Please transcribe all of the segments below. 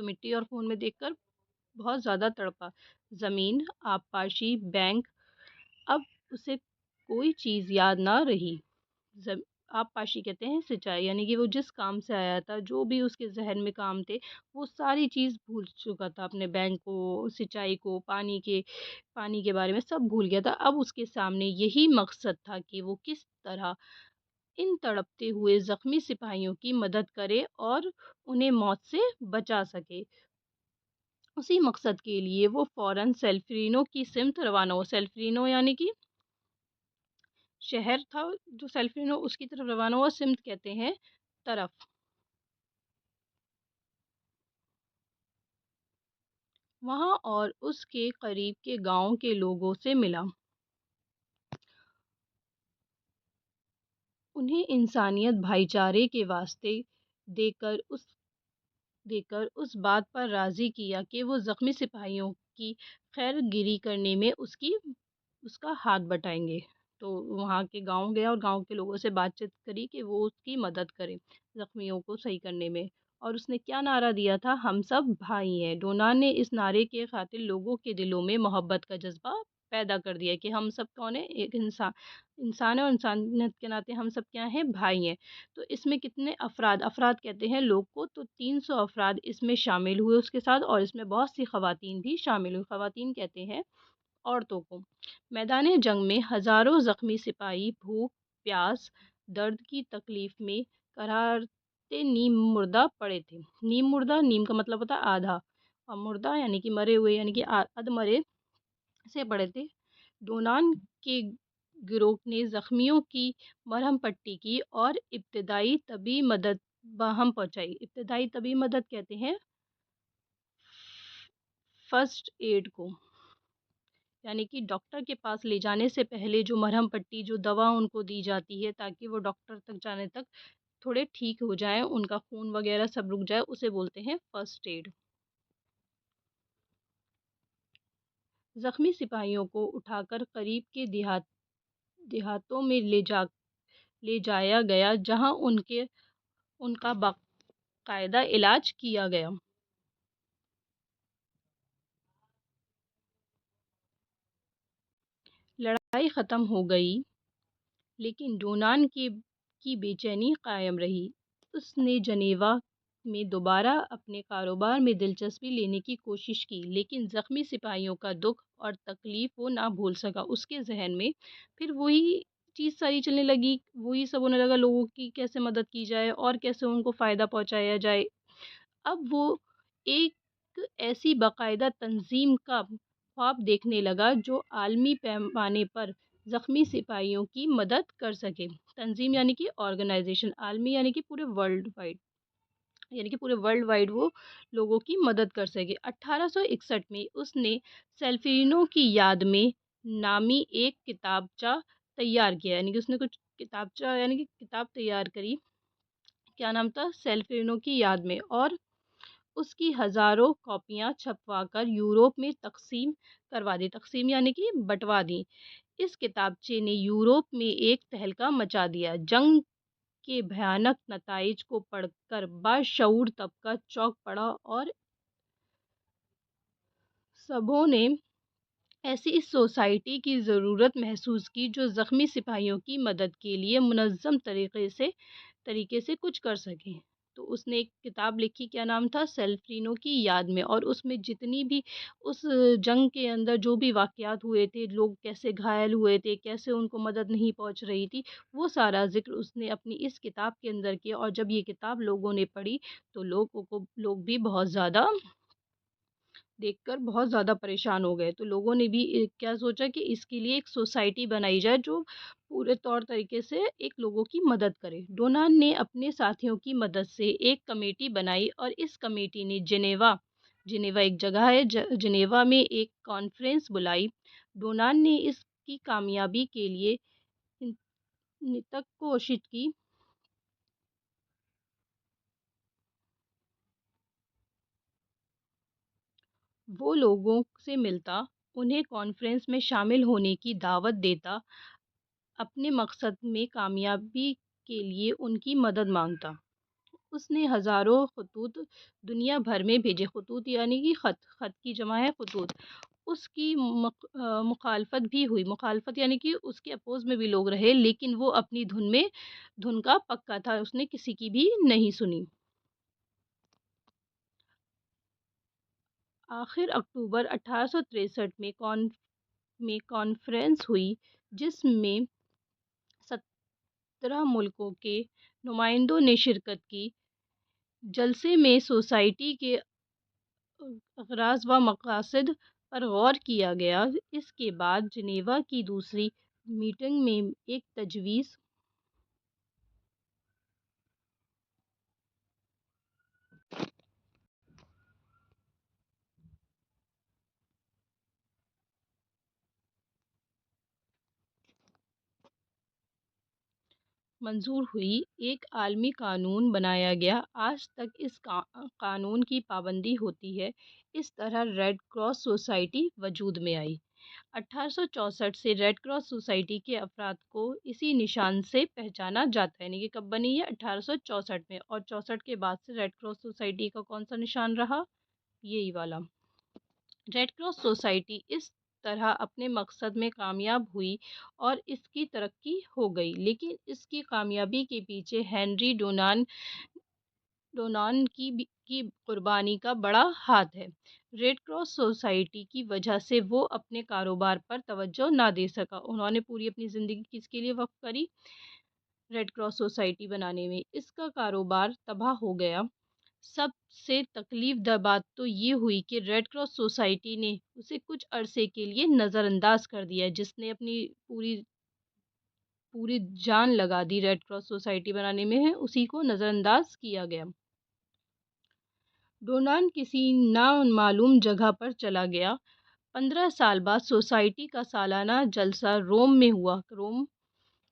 تو مٹی اور خون میں دیکھ کر بہت زیادہ تڑپا۔ زمین، آبپاشی، بینک، اب اسے کوئی چیز یاد نہ رہی۔ آبپاشی کہتے ہیں سچائی، یعنی کہ وہ جس کام سے آیا تھا، جو بھی اس کے ذہن میں کام تھے، وہ ساری چیز بھول چکا تھا، اپنے بینک کو، سچائی کو، پانی کے بارے میں سب بھول گیا تھا۔ اب اس کے سامنے یہی مقصد تھا کہ وہ کس طرح ان تڑپتے ہوئے زخمی سپاہیوں کی مدد کرے اور انہیں موت سے بچا سکے۔ اسی مقصد کے لیے وہ فوراً سیلفرینو کی سمت روانہ ہوا۔ سیلفرینو یعنی کہ شہر تھا جو سیلفرینو، اس کی طرف روانہ ہوا۔ سمت کہتے ہیں طرف۔ وہاں اور اس کے قریب کے گاؤں کے لوگوں سے ملا، انہیں انسانیت، بھائی چارے کے واسطے دے کر اس بات پر راضی کیا کہ وہ زخمی سپاہیوں کی خیر گیری کرنے میں اس کا ہاتھ بٹائیں گے۔ تو وہاں کے گاؤں گیا اور گاؤں کے لوگوں سے بات چیت کری کہ وہ اس کی مدد کرے زخمیوں کو صحیح کرنے میں۔ اور اس نے کیا نعرہ دیا تھا؟ ہم سب بھائی ہیں۔ ڈونان نے اس نعرے کے خاطر لوگوں کے دلوں میں محبت کا جذبہ پیدا کر دیا کہ ہم سب کون ہیں؟ ایک انسان ہے، اور انسانیت کے ناطے ہم سب کیا ہیں؟ بھائی ہیں۔ تو اس میں کتنے افراد کہتے ہیں لوگ کو، تو 300 افراد اس میں شامل ہوئے اس کے ساتھ، اور اس میں بہت سی خواتین بھی شامل ہوئی۔ خواتین کہتے ہیں عورتوں کو۔ میدان جنگ میں ہزاروں زخمی سپاہی بھوک، پیاس، درد کی تکلیف میں قرارتے نیم مردہ پڑے تھے۔ نیم مردہ، نیم کا مطلب ہوتا ہے آدھا، اور مردہ یعنی کہ مرے ہوئے، یعنی کہ ادھ مرے سے پڑے تھے۔ ڈونان کے گروہ نے زخمیوں کی مرہم پٹی کی اور ابتدائی طبی مدد باہم پہنچائی۔ ابتدائی طبی مدد کہتے ہیں فرسٹ ایڈ کو، یعنی کہ ڈاکٹر کے پاس لے جانے سے پہلے جو مرہم پٹی، جو دوا ان کو دی جاتی ہے تاکہ وہ ڈاکٹر تک جانے تک تھوڑے ٹھیک ہو جائیں، ان کا خون وغیرہ سب رک جائے، اسے بولتے ہیں فرسٹ ایڈ۔ زخمی سپاہیوں کو اٹھا کر قریب کے دیہاتوں میں لے جایا گیا، جہاں ان کا باقاعدہ علاج کیا گیا۔ لڑائی ختم ہو گئی، لیکن ڈونان کی بے چینی قائم رہی۔ اس نے جنیوا میں دوبارہ اپنے کاروبار میں دلچسپی لینے کی کوشش کی، لیکن زخمی سپاہیوں کا دکھ اور تکلیف وہ نہ بھول سکا۔ اس کے ذہن میں پھر وہی چیز ساری چلنے لگی، وہی سب ہونے لگا، لوگوں کی کیسے مدد کی جائے اور کیسے ان کو فائدہ پہنچایا جائے۔ اب وہ ایک ایسی باقاعدہ تنظیم کا خواب دیکھنے لگا جو عالمی پیمانے پر زخمی سپاہیوں کی مدد کر سکے۔ تنظیم یعنی کہ آرگنائزیشن، عالمی یعنی کہ پورے ورلڈ وائڈ، یعنی کہ پورے ورلڈ وائڈ وہ لوگوں کی مدد کر سکے۔ 1861 میں اس نے سیلفرینو کی یاد میں نامی ایک کتابچہ تیار کیا، یعنی کہ اس نے کچھ کتابچہ یعنی کہ کتاب تیار کری۔ کیا نام تھا؟ سیلفرینو کی یاد میں، اور اس کی ہزاروں کاپیاں چھپوا کر یورپ میں تقسیم کروا دی۔ تقسیم یعنی کہ بٹوا دی۔ اس کتابچے نے یورپ میں ایک تہلکہ مچا دیا۔ جنگ کے بھیانک نتائج کو پڑھ کر باشعور طبقہ چونک پڑا، اور سبھوں نے ایسی سوسائٹی کی ضرورت محسوس کی جو زخمی سپاہیوں کی مدد کے لیے منظم طریقے سے کچھ کر سکے۔ تو اس نے ایک کتاب لکھی، کیا نام تھا؟ سیلفرینو کی یاد میں، اور اس میں جتنی بھی اس جنگ کے اندر جو بھی واقعات ہوئے تھے، لوگ کیسے گھائل ہوئے تھے، کیسے ان کو مدد نہیں پہنچ رہی تھی، وہ سارا ذکر اس نے اپنی اس کتاب کے اندر کیا۔ اور جب یہ کتاب لوگوں نے پڑھی تو لوگ بھی بہت زیادہ دیکھ کر بہت زیادہ پریشان ہو گئے۔ تو لوگوں نے بھی کیا سوچا کہ اس کے لیے ایک سوسائٹی بنائی جائے جو پورے طور طریقے سے ایک لوگوں کی مدد کرے۔ ڈونان نے اپنے ساتھیوں کی مدد سے ایک کمیٹی بنائی، اور اس کمیٹی نے جنیوا ایک جگہ ہے، جنیوا میں ایک کانفرنس بلائی۔ ڈونان نے اس کی کامیابی کے لیے تک کوشش کی۔ وہ لوگوں سے ملتا، انہیں کانفرنس میں شامل ہونے کی دعوت دیتا، اپنے مقصد میں کامیابی کے لیے ان کی مدد مانگتا۔ اس نے ہزاروں خطوط دنیا بھر میں بھیجے۔ خطوط یعنی کہ خط، خط کی جمع ہے خطوط۔ اس کی مخالفت بھی ہوئی، مخالفت یعنی کہ اس کے اپوز میں بھی لوگ رہے، لیکن وہ اپنی دھن کا پکا تھا، اس نے کسی کی بھی نہیں سنی۔ آخر اکتوبر 1863 میں کانفرنس ہوئی، جس میں 17 ملکوں کے نمائندوں نے شرکت کی۔ جلسے میں سوسائٹی کے اغراض و مقاصد پر غور کیا گیا۔ اس کے بعد جنیوا کی دوسری میٹنگ میں ایک تجویز منظور ہوئی، ایک عالمی قانون بنایا گیا۔ آج تک اس قانون کی پابندی ہوتی ہے۔ اس طرح ریڈ کراس سوسائٹی وجود میں آئی۔ 1864 سے ریڈ کراس سوسائٹی کے افراد کو اسی نشان سے پہچانا جاتا ہے، یعنی کہ کب بنی ہے؟ 1864 میں، اور 64 کے بعد سے ریڈ کراس سوسائٹی کا کون سا نشان رہا؟ یہی والا۔ ریڈ کراس سوسائٹی اس طرح اپنے مقصد میں کامیاب ہوئی اور اس کی ترقی ہو گئی، لیکن اس کی کامیابی کے پیچھے ہنری ڈونان کی قربانی کا بڑا ہاتھ ہے۔ ریڈ کراس سوسائٹی کی وجہ سے وہ اپنے کاروبار پر توجہ نہ دے سکا۔ انہوں نے پوری اپنی زندگی کس کے لیے وقف کری؟ ریڈ کراس سوسائٹی بنانے میں۔ اس کا کاروبار تباہ ہو گیا۔ سب سے تکلیف دہ بات تو یہ ہوئی کہ ریڈ کراس سوسائٹی نے اسے کچھ عرصے کے لیے نظر انداز کر دیا۔ جس نے اپنی پوری جان لگا دی ریڈ کراس سوسائٹی بنانے میں ہے، اسی کو نظر انداز کیا گیا۔ ڈونان کسی نامعلوم جگہ پر چلا گیا۔ 15 سال بعد سوسائٹی کا سالانہ جلسہ روم میں ہوا۔ روم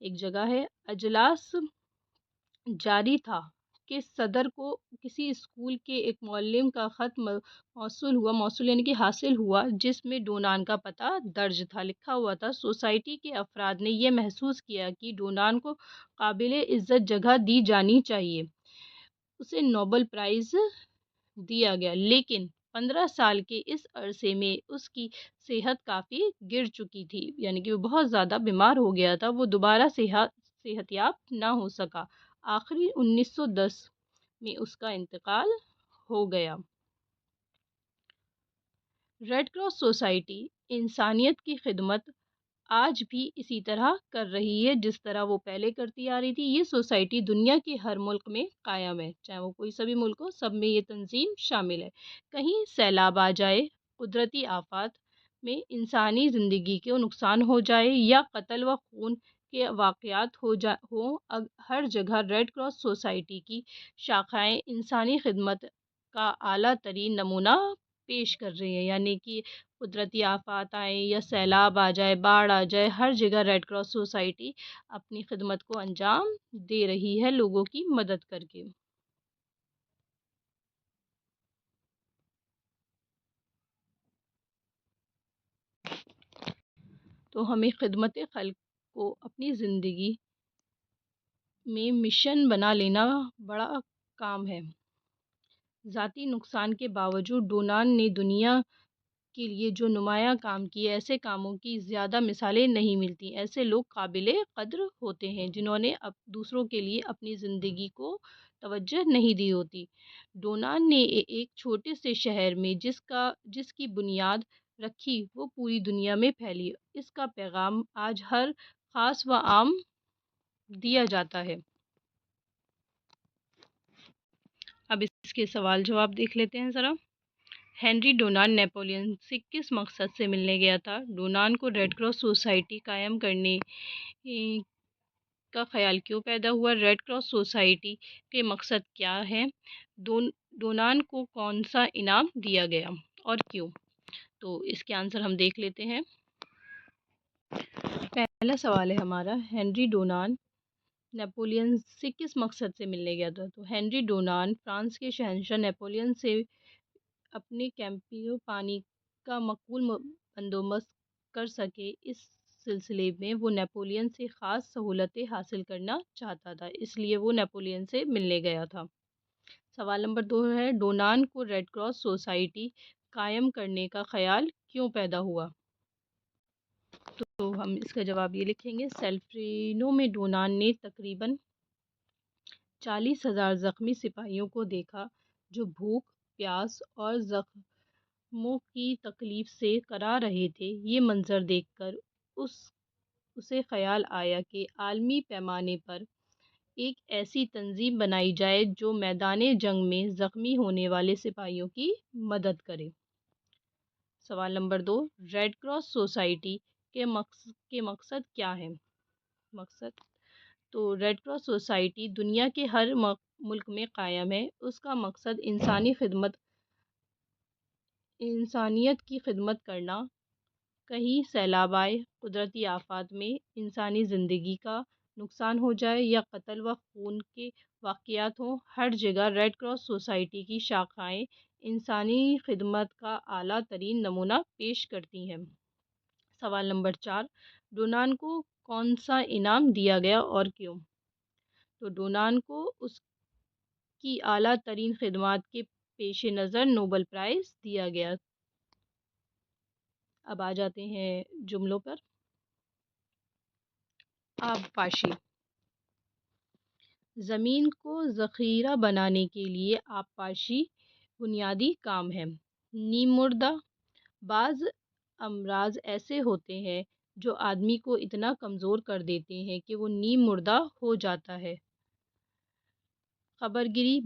ایک جگہ ہے۔ اجلاس جاری تھا کہ صدر کو کسی اسکول کے ایک معلم کا خط موصول یعنی کہ حاصل ہوا، جس میں ڈونان کا پتہ درج تھا، لکھا ہوا تھا۔ سوسائٹی کے افراد نے یہ محسوس کیا کہ ڈونان کو قابل عزت جگہ دی جانی چاہیے۔ اسے نوبل پرائز دیا گیا، لیکن 15 سال کے اس عرصے میں اس کی صحت کافی گر چکی تھی، یعنی کہ وہ بہت زیادہ بیمار ہو گیا تھا، وہ دوبارہ صحت یاب نہ ہو سکا۔ آخری 1910 میں اس کا انتقال ہو گیا۔ ریڈ کراس سوسائٹی انسانیت کی خدمت آج بھی اسی طرح کر رہی ہے جس طرح وہ پہلے کرتی آ رہی تھی۔ یہ سوسائٹی دنیا کے ہر ملک میں قائم ہے، چاہے وہ کوئی سا بھی ملک ہو، سب میں یہ تنظیم شامل ہے۔ کہیں سیلاب آ جائے، قدرتی آفات میں انسانی زندگی کو نقصان ہو جائے، یا قتل و خون کے واقعات ہوں، ہر جگہ ریڈ کراس سوسائٹی کی شاخائیں انسانی خدمت کا اعلیٰ ترین نمونہ پیش کر رہی ہیں۔ یعنی کہ قدرتی آفات آئیں یا سیلاب آ جائے، باڑھ آ جائے، ہر جگہ ریڈ کراس سوسائٹی اپنی خدمت کو انجام دے رہی ہے، لوگوں کی مدد کر کے۔ تو ہمیں خدمت خلق کو اپنی زندگی میں مشن بنا لینا بڑا کام ہے۔ ذاتی نقصان کے باوجود ڈونان نے دنیا کے لیے جو نمایاں کام کیے، ایسے کاموں کی زیادہ مثالیں نہیں ملتی۔ ایسے لوگ قابل قدر ہوتے ہیں جنہوں نے دوسروں کے لیے اپنی زندگی کو توجہ نہیں دی ہوتی۔ ڈونان نے ایک چھوٹے سے شہر میں جس کی بنیاد رکھی، وہ پوری دنیا میں پھیلی۔ اس کا پیغام آج ہر خاص و عام دیا جاتا ہے۔ اب اس کے سوال جواب دیکھ لیتے ہیں ذرا۔ ہنری ڈونان نیپولین سے کس مقصد سے ملنے گیا تھا؟ ڈونان کو ریڈ کراس سوسائٹی قائم کرنے کا خیال کیوں پیدا ہوا؟ ریڈ کراس سوسائٹی کے مقصد کیا ہیں؟ ڈونان کو کون سا انعام دیا گیا اور کیوں؟ تو اس کے آنسر ہم دیکھ لیتے ہیں۔ پہلا سوال ہے ہمارا، ہنری ڈونان نیپولین سے کس مقصد سے ملنے گیا تھا؟ تو ہنری ڈونان فرانس کے شہنشاہ نیپولین سے اپنے کیمپیو پانی کا معقول بندوبست کر سکے، اس سلسلے میں وہ نیپولین سے خاص سہولتیں حاصل کرنا چاہتا تھا، اس لیے وہ نیپولین سے ملنے گیا تھا۔ سوال نمبر 2 ہے، ڈونان کو ریڈ کراس سوسائٹی قائم کرنے کا خیال کیوں پیدا ہوا؟ تو ہم اس کا جواب یہ لکھیں گے، سیلفرینو میں ڈونان نے تقریباً 40,000 زخمی سپاہیوں کو دیکھا جو بھوک، پیاس اور زخموں کی تکلیف سے کرا رہے تھے۔ یہ منظر دیکھ کر اسے خیال آیا کہ عالمی پیمانے پر ایک ایسی تنظیم بنائی جائے جو میدان جنگ میں زخمی ہونے والے سپاہیوں کی مدد کرے۔ سوال نمبر 2، ریڈ کراس سوسائٹی کے مقصد کیا ہے؟ تو ریڈ کراس سوسائٹی دنیا کے ہر ملک میں قائم ہے۔ اس کا مقصد انسانیت کی خدمت کرنا۔ کہیں سیلاب آئے، قدرتی آفات میں انسانی زندگی کا نقصان ہو جائے یا قتل و خون کے واقعات ہوں، ہر جگہ ریڈ کراس سوسائٹی کی شاخائیں انسانی خدمت کا اعلیٰ ترین نمونہ پیش کرتی ہیں۔ سوال نمبر 4، ڈونان کو کون سا انعام دیا گیا اور کیوں؟ تو ڈونان کو اس کی اعلیٰ ترین خدمات کے پیش نظر نوبل پرائز دیا گیا۔ اب آ جاتے ہیں جملوں پر۔ آبپاشی، زمین کو ذخیرہ بنانے کے لیے آبپاشی بنیادی کام ہے۔ نیم مردہ، بعض امراض ایسے ہوتے ہیں جو آدمی کو اتنا کمزور کر دیتے ہیں کہ وہ نیم مردہ ہو جاتا ہے۔ خبرگیری،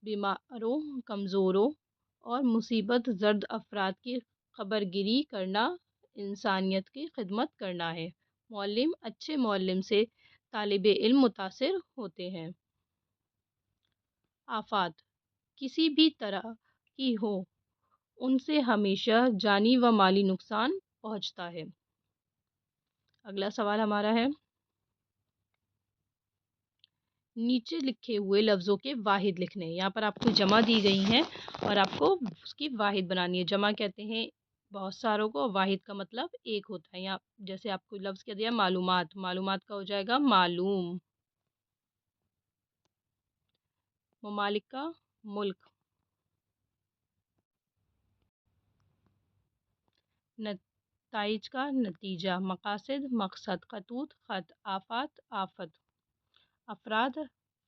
بیماروں، کمزوروں اور مصیبت زد افراد کی خبرگیری کرنا انسانیت کی خدمت کرنا ہے۔ معلم، اچھے معلم سے طالب علم متاثر ہوتے ہیں۔ آفات، کسی بھی طرح کی ہو، ان سے ہمیشہ جانی و مالی نقصان پہنچتا ہے۔ اگلا سوال ہمارا ہے، نیچے لکھے ہوئے لفظوں کے واحد لکھنے۔ یہاں پر آپ کو جمع دی گئی ہیں اور آپ کو اس کی واحد بنانی ہے۔ جمع کہتے ہیں بہت ساروں کو، واحد کا مطلب ایک ہوتا ہے۔ یہاں جیسے آپ کو لفظ کہہ دیا معلومات، معلومات کا ہو جائے گا معلوم۔ ممالک کا ملک۔ نتائج کا نتیجہ، مقاصد مقصد، خطوط خط، آفات آفت، افراد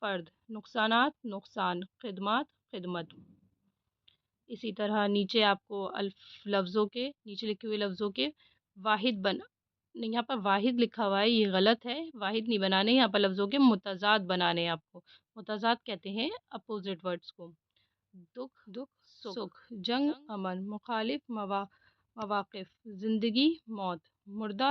فرد، نقصانات نقصان، خدمات خدمت۔ اسی طرح نیچے آپ کو نیچے لکھے ہوئے لفظوں کے واحد یہاں پر واحد لکھا ہوا ہے، یہ غلط ہے، واحد نہیں بنانے، یہاں پر لفظوں کے متضاد بنانے ہیں۔ آپ کو متضاد کہتے ہیں اپوزٹ ورڈز کو۔ دکھ سکھ، جنگ امن، مخالف مواقف، زندگی موت، مردہ